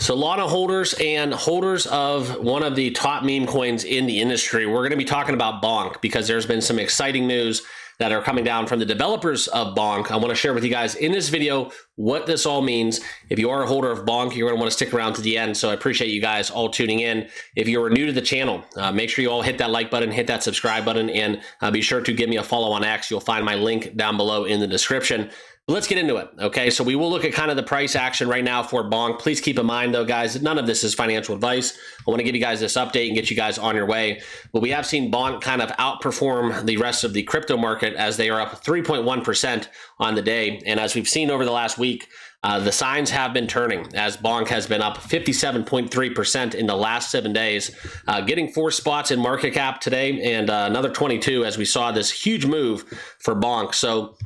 Solana holders and holders of one of the top meme coins in the industry, we're going to be talking about Bonk because there's been some exciting news that are coming down from the developers of Bonk. I want to share with you guys in this video what this all means. If you are a holder of Bonk, you're going to want to stick around to the end. So I appreciate you guys all tuning in. If you are new to the channel, make sure you all hit that like button, hit that subscribe button, and be sure to give me a follow on X. You'll find my link down below in the description. Let's get into it. Okay, so we will look at kind of the price action right now for Bonk. Please keep in mind though, guys, none of this is financial advice. I want to give you guys this update and get you guys on your way. But we have seen Bonk kind of outperform the rest of the crypto market as they are up 3.1% on the day. And as we've seen over the last week, the signs have been turning as Bonk has been up 57.3% in the last 7 days, getting 4 spots in market cap today and another 22 as we saw this huge move for Bonk. So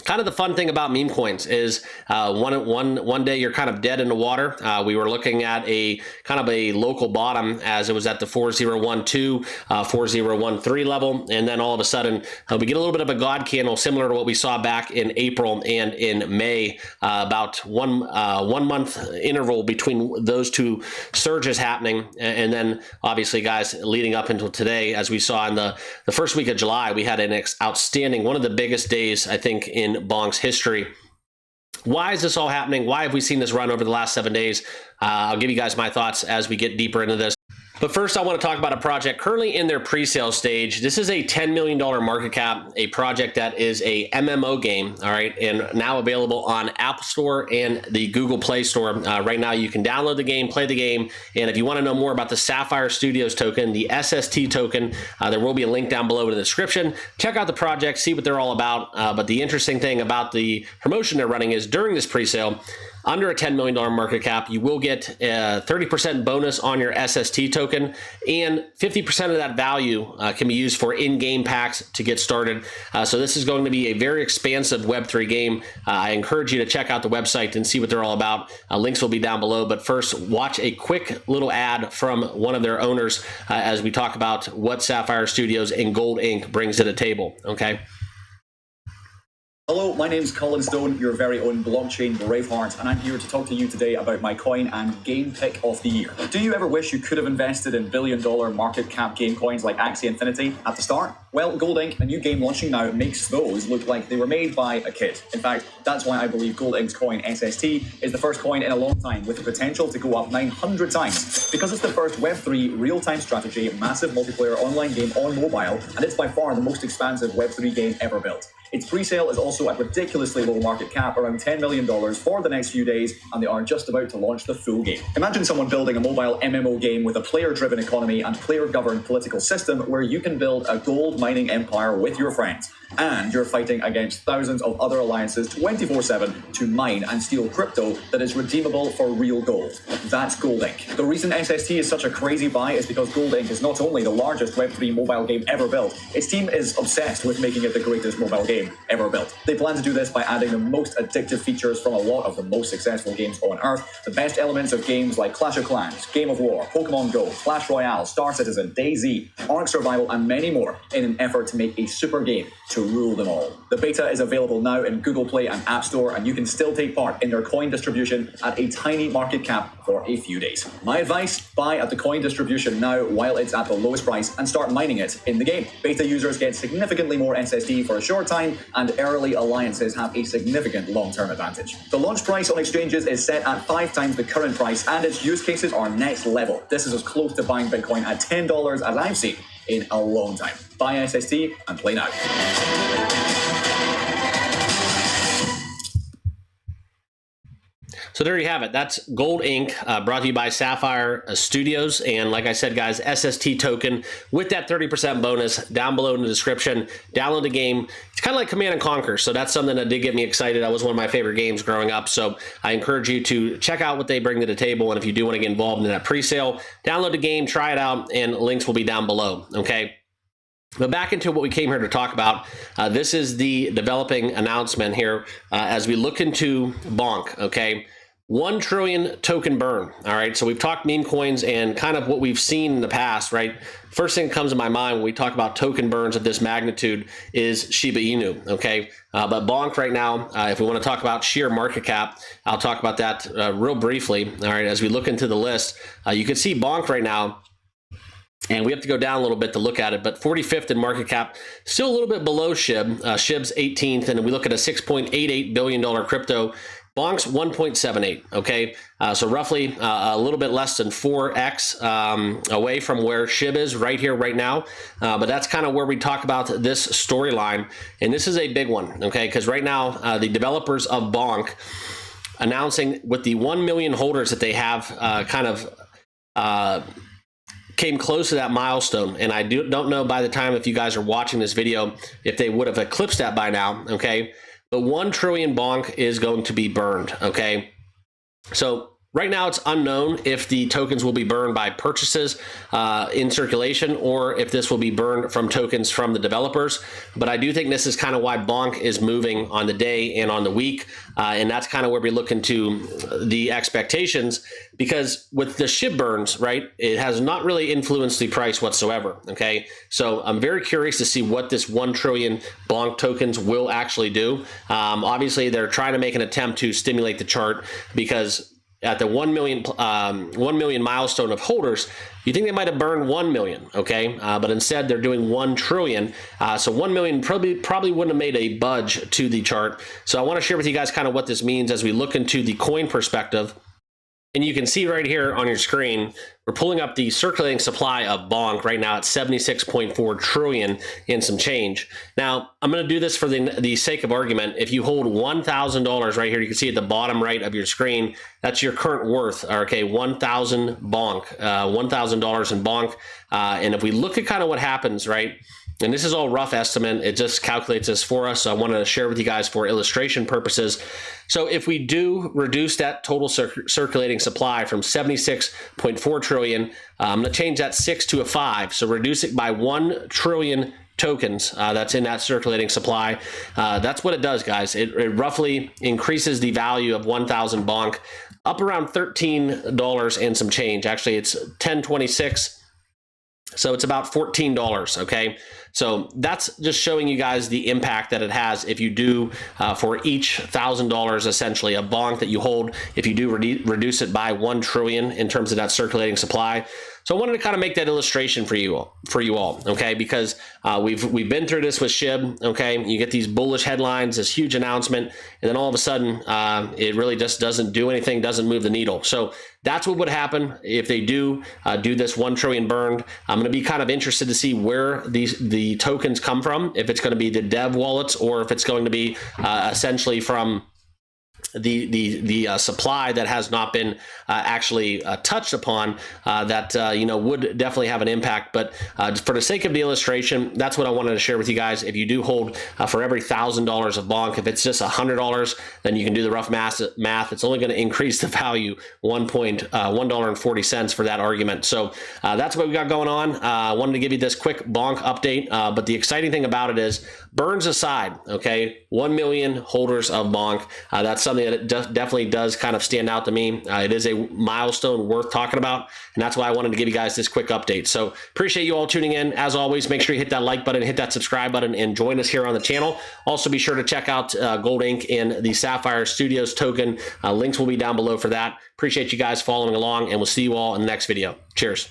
kind of the fun thing about meme coins is one day you're kind of dead in the water. We were looking at a kind of a local bottom as it was at the 4012, 4013 level. And then all of a sudden we get a little bit of a God candle similar to what we saw back in April and in May, about one month interval between those two surges happening. And then obviously guys, leading up until today, as we saw in the first week of July, we had an outstanding, one of the biggest days, I think, in Bonk's history. Why is this all happening? Why have we seen this run over the last 7 days? I'll give you guys my thoughts as we get deeper into this. But first, I want to talk about a project currently in their pre-sale stage. This is a $10 million market cap, a project that is a MMO game, all right, and now available on App Store and the Google Play Store. Right now, you can download the game, play the game, and if you want to know more about the Sapphire Studios token, the SST token, there will be a link down below in the description. Check out the project, see what they're all about. But the interesting thing about the promotion they're running is during this pre-sale, under a $10 million market cap, you will get a 30% bonus on your SST token, and 50% of that value can be used for in-game packs to get started. So this is going to be a very expansive Web3 game. I encourage you to check out the website and see what they're all about. Links will be down below, but first, watch a quick little ad from one of their owners as we talk about what Sapphire Studios and Gold Inc. brings to the table, okay? Hello, my name's Colin Stone, your very own blockchain braveheart, and I'm here to talk to you today about my coin and game pick of the year. Do you ever wish you could have invested in billion-dollar market cap game coins like Axie Infinity at the start? Well, Gold Inc., a new game launching now, makes those look like they were made by a kid. In fact, that's why I believe Gold Inc.'s coin SST is the first coin in a long time with the potential to go up 900 times, because it's the first Web3 real-time strategy massive multiplayer online game on mobile, and it's by far the most expansive Web3 game ever built. Its pre-sale is also at ridiculously low market cap, around $10 million for the next few days, and they are just about to launch the full game. Imagine someone building a mobile MMO game with a player-driven economy and player-governed political system where you can build a gold mining empire with your friends, and you're fighting against thousands of other alliances 24/7 to mine and steal crypto that is redeemable for real gold. That's Gold Inc. The reason SST is such a crazy buy is because Gold Inc. is not only the largest Web3 mobile game ever built, its team is obsessed with making it the greatest mobile game ever built. They plan to do this by adding the most addictive features from a lot of the most successful games on Earth, the best elements of games like Clash of Clans, Game of War, Pokemon Go, Clash Royale, Star Citizen, DayZ, Ark Survival, and many more in an effort to make a super game to rule them all. The beta is available now in Google Play and App Store, and you can still take part in their coin distribution at a tiny market cap for a few days. My advice, buy at the coin distribution now while it's at the lowest price and start mining it in the game. Beta users get significantly more SSD for a short time, and early alliances have a significant long-term advantage. The launch price on exchanges is set at 5 times the current price, and its use cases are next level. This is as close to buying Bitcoin at $10 as I've seen in a long time. Buy SST and play now. So there you have it. That's Gold Inc. Brought to you by Sapphire Studios. And like I said, guys, SST token with that 30% bonus down below in the description. Download the game. It's kind of like Command and Conquer. So that's something that did get me excited. That was one of my favorite games growing up. So I encourage you to check out what they bring to the table. And if you do want to get involved in that pre-sale, download the game, try it out, and links will be down below. Okay. But back into what we came here to talk about, this is the developing announcement here as we look into Bonk, okay? 1 trillion token burn. All right, so we've talked meme coins and kind of what we've seen in the past, right? First thing that comes to my mind when we talk about token burns of this magnitude is Shiba Inu, okay? But Bonk right now, if we want to talk about sheer market cap, I'll talk about that real briefly. All right, as we look into the list, you can see Bonk right now, and we have to go down a little bit to look at it, but 45th in market cap, still a little bit below SHIB. SHIB's 18th, and we look at a $6.88 billion crypto. Bonk's 1.78, okay? So roughly a little bit less than 4x away from where SHIB is right here, right now. But that's kind of where we talk about this storyline. And this is a big one, okay? Because right now, the developers of Bonk announcing with the 1 million holders that they have came close to that milestone. And I don't know by the time, if you guys are watching this video, if they would have eclipsed that by now, okay? But 1 trillion Bonk is going to be burned, okay? So right now it's unknown if the tokens will be burned by purchases in circulation or if this will be burned from tokens from the developers. But I do think this is kind of why Bonk is moving on the day and on the week. And that's kind of where we look into the expectations, because with the SHIB burns, right, it has not really influenced the price whatsoever, okay? So I'm very curious to see what this 1 trillion Bonk tokens will actually do. Obviously, they're trying to make an attempt to stimulate the chart, because at the 1 million milestone of holders, you think they might have burned 1 million, okay? But instead they're doing 1 trillion. So 1 million probably wouldn't have made a budge to the chart. So I want to share with you guys kind of what this means as we look into the coin perspective. And you can see right here on your screen, we're pulling up the circulating supply of Bonk right now at 76.4 trillion and some change. Now, I'm going to do this for the sake of argument. If you hold $1,000 right here, you can see at the bottom right of your screen, that's your current worth, okay, 1,000 Bonk, $1,000 in Bonk. And if we look at kind of what happens, right, and this is all rough estimate, it just calculates this for us. So I wanted to share with you guys for illustration purposes. So if we do reduce that total circulating supply from 76.4 trillion, I'm going to change that 6 to a 5. So reduce it by 1 trillion tokens that's in that circulating supply. That's what it does, guys. It roughly increases the value of 1,000 Bonk up around $13 and some change. Actually, it's $10.26. So it's about $14, okay? So that's just showing you guys the impact that it has if you do, for each $1,000 essentially a Bonk that you hold, if you do reduce it by 1 trillion in terms of that circulating supply. So I wanted to kind of make that illustration for you all, okay? Because we've been through this with SHIB, okay? You get these bullish headlines, this huge announcement, and then all of a sudden, it really just doesn't do anything, doesn't move the needle. So that's what would happen if they do this 1 trillion burned. I'm going to be kind of interested to see where the tokens come from, if it's going to be the dev wallets or if it's going to be essentially from the supply that has not been actually touched upon, that would definitely have an impact. But for the sake of the illustration, that's what I wanted to share with you guys. If you do hold for every $1,000 of Bonk, if it's just $100, then you can do the rough math. It's only going to increase the value $1.40 for that argument. So that's what we got going on. I wanted to give you this quick Bonk update, but the exciting thing about it is, burns aside, okay, 1 million holders of Bonk. That's something that it definitely does kind of stand out to me. It is a milestone worth talking about, and that's why I wanted to give you guys this quick update. So appreciate you all tuning in. As always, make sure you hit that like button, hit that subscribe button, and join us here on the channel. Also, be sure to check out Gold Inc. and the Sapphire Studios token. Links will be down below for that. Appreciate you guys following along, and we'll see you all in the next video. Cheers.